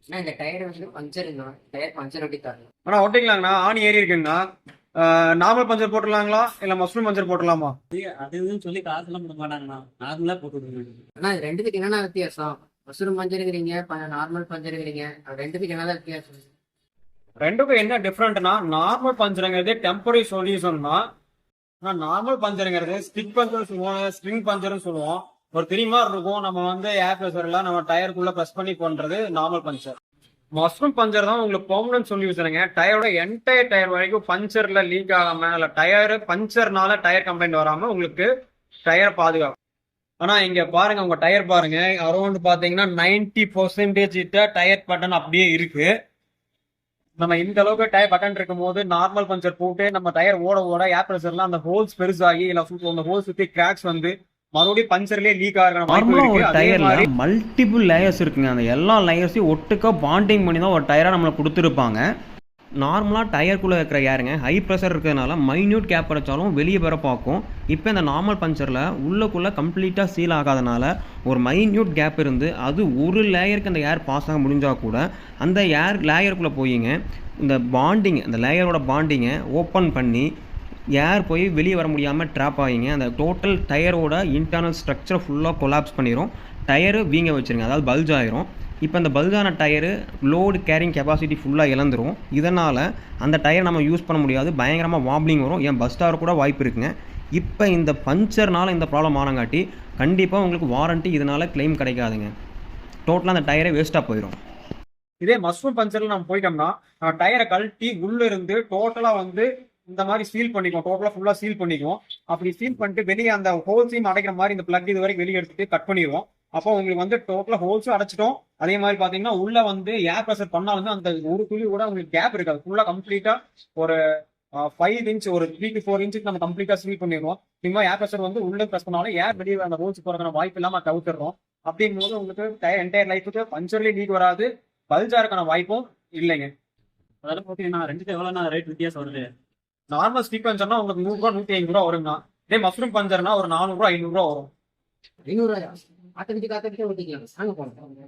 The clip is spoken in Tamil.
இந்த டயர் வந்து பஞ்சருங்கண்ணா. டயர் பஞ்சர் ஒட்டி தரணும். ஆனா ஒட்டிக்கலாங்கண்ணா. ஆணி ஏறி இருக்குங்கண்ணா. நார்மல் பஞ்சர் போட்டுடலாங்களா இல்ல மஷ்ரூம் பஞ்சர் போட்டுடலாமா? அது இதுன்னு சொல்லி காசு எல்லாம் கொடுக்க மாட்டாங்கண்ணா. நார்மலா போட்டு விடுங்க. ஆனா இது ரெண்டுத்துக்கு என்னென்ன வித்தியாசம்? மஷ்ரூம் பஞ்சருங்கிறீங்க, நார்மல் பஞ்சருங்கிறீங்க. ரெண்டுத்துக்கு என்னதான் வித்தியாசம்? ரெண்டுக்கும் என்ன டிஃப்ரெண்ட்னா, நார்மல் பஞ்சருங்கிறது டெம்பரரி சொல்யூஷன் தான். ஆனா நார்மல் பஞ்சருங்கிறது ஸ்டிக் பஞ்சர் சொல்லுவோம், ஸ்ப்ரிங் பஞ்சர்னு சொல்லுவோம். ஒரு தெரியுமா இருக்கும். நம்ம வந்து ஏர் ப்ரெஷர்ல நம்ம டயருக்குள்ள ப்ரெஸ் பண்ணி பண்றது நார்மல் பஞ்சர். மஷ்ரூம் பஞ்சர் தான் உங்களுக்கு பெர்மனன்ட் சொல்யூஷனுங்க. டயரோட என்டையர் டயர் வரைக்கும் பஞ்சர்ல லீக் ஆகாம இல்ல டயர் பஞ்சர்னால டயர் கம்ப்ளைண்ட் வராம உங்களுக்கு டயர் பாதுகாக்கும். ஆனா இங்க பாருங்க, உங்க டயர் பாருங்க, அரௌண்ட் பாத்தீங்கன்னா 90% டயர் பட்டன் அப்படியே இருக்கு. நம்ம இந்த அளவுக்கு டயர் பட்டன் இருக்கும் போது நார்மல் பஞ்சர் போட்டு நம்ம டயர் ஓட ஓட ஏர் ப்ரெஷர்ல அந்த ஹோல்ஸ் பெருசாகி இல்ல அந்த ஹோல்ஸ் சுத்தி கிராக்ஸ் வந்து மறுபடியும் பஞ்சர்லயே லீக் ஆகிற நார்மலா ஒரு டயர்ல மல்டிபிள் லேயர்ஸ் இருக்குங்க. அந்த எல்லா லேயர்ஸையும் ஒட்டுக்கா பாண்டிங் பண்ணி தான் ஒரு டயரா நம்மளுக்கு கொடுத்துருப்பாங்க. நார்மலாக டயருக்குள்ளே இருக்கிற ஏருங்க ஹை ப்ரெஷர் இருக்கிறதுனால மைன்யூட் கேப் கிடைச்சாலும் வெளியே வர பார்க்கும். இப்போ இந்த நார்மல் பஞ்சரில் உள்ளக்குள்ளே கம்ப்ளீட்டாக சீல் ஆகாதனால ஒரு மைன்யூட் கேப் இருந்து அது ஒரு லேயருக்கு அந்த ஏர் பாஸ் ஆக முடிஞ்சால் கூட அந்த ஏர் லேயருக்குள்ளே போயிங்க இந்த பாண்டிங், அந்த லேயரோட பாண்டிங்கை ஓப்பன் பண்ணி ஏர் போய் வெளியே வர முடியாமல் ட்ராப் ஆகிங்க. அந்த டோட்டல் டயரோட இன்டர்னல் ஸ்ட்ரக்சரை ஃபுல்லாக கொலாப்ஸ் பண்ணிடும். டயரு வீங்க வச்சுருங்க, அதாவது பல்ஜ் ஆயிரும். இப்போ அந்த பல்ஜான டயரு லோடு கேரிங் கெப்பாசிட்டி ஃபுல்லாக இழந்துரும். இதனால் அந்த டயர் நம்ம யூஸ் பண்ண முடியாது, பயங்கரமாக வாப்ளிங் வரும், ஏன் பஸ் ஸ்டார் கூட வாய்ப்பு இருக்குங்க. இப்போ இந்த பஞ்சர்னால் இந்த ப்ராப்ளம் ஆனங்காட்டி கண்டிப்பாக உங்களுக்கு வாரண்ட்டி இதனால் கிளைம் கிடைக்காதுங்க. டோட்டலாக அந்த டயரே வேஸ்ட்டாக போயிடும். இதே மஷ்ரூம் பஞ்சரில் நம்ம போயிட்டோம்னா டயரை கழட்டி உள்ள இருந்து டோட்டலாக வந்து இந்த மாதிரி சீல் பண்ணிக்குவோம், டோட்டலாக ஃபுல்லாக சீல் பண்ணிக்குவோம். அப்படி சீல் பண்ணிட்டு வெளியே அந்த ஹோல்ஸையும் அடைக்கிற மாதிரி இந்த பிளக் இது வரைக்கும் வெளியே எடுத்துட்டு கட் பண்ணிடுவோம். அப்போ உங்களுக்கு வந்து டோட்டலாக ஹோல்ஸும் அடைச்சிட்டோம். அதே மாதிரி பார்த்தீங்கன்னா உள்ள வந்து ஏர் ப்ரெஷர் பண்ணால் வந்து அந்த ஒரு துளி கூட உங்களுக்கு கேப் இருக்காது. ஃபுல்லாக கம்ப்ளீட்டாக ஒரு 5 இன்ச் ஒரு 3 to 4 இன்ச்சுக்கு நம்ம கம்ப்ளீட்டாக சீல் பண்ணிடுவோம். இனிமேல் ஏர் ப்ரெஷர் வந்து உள்ள ப்ரெஸ் பண்ணாலும் ஏர் வெளியே அந்த ஹோல்ஸ் போகிறதுக்கான வாய்ப்பு இல்லாமல் தவிர்த்துறோம். அப்படிங்கும் போது உங்களுக்கு என்டையர் லைஃபுக்கு பஞ்சர்லேயே லீக் வராது, பல்ஜாருக்கான வாய்ப்பும் இல்லைங்க. அதெல்லாம் ஓகேண்ணா. ரெண்டுக்கு எவ்வளோண்ணா ரேட் வித்தியாசம் வருது? நார்மல் ஸ்டிக் பஞ்சர்னா உங்களுக்கு 100 ரூபா 150 ரூபா வருங்கண்ணா. இதே மஷ்ரூம் பஞ்சர்னா ஒரு 400 ரூபா 500 ரூபா வரும். 500 ரூபாயா? காத்த விட்டு ஓட்டிக்கலாம். அங்க போனோம்.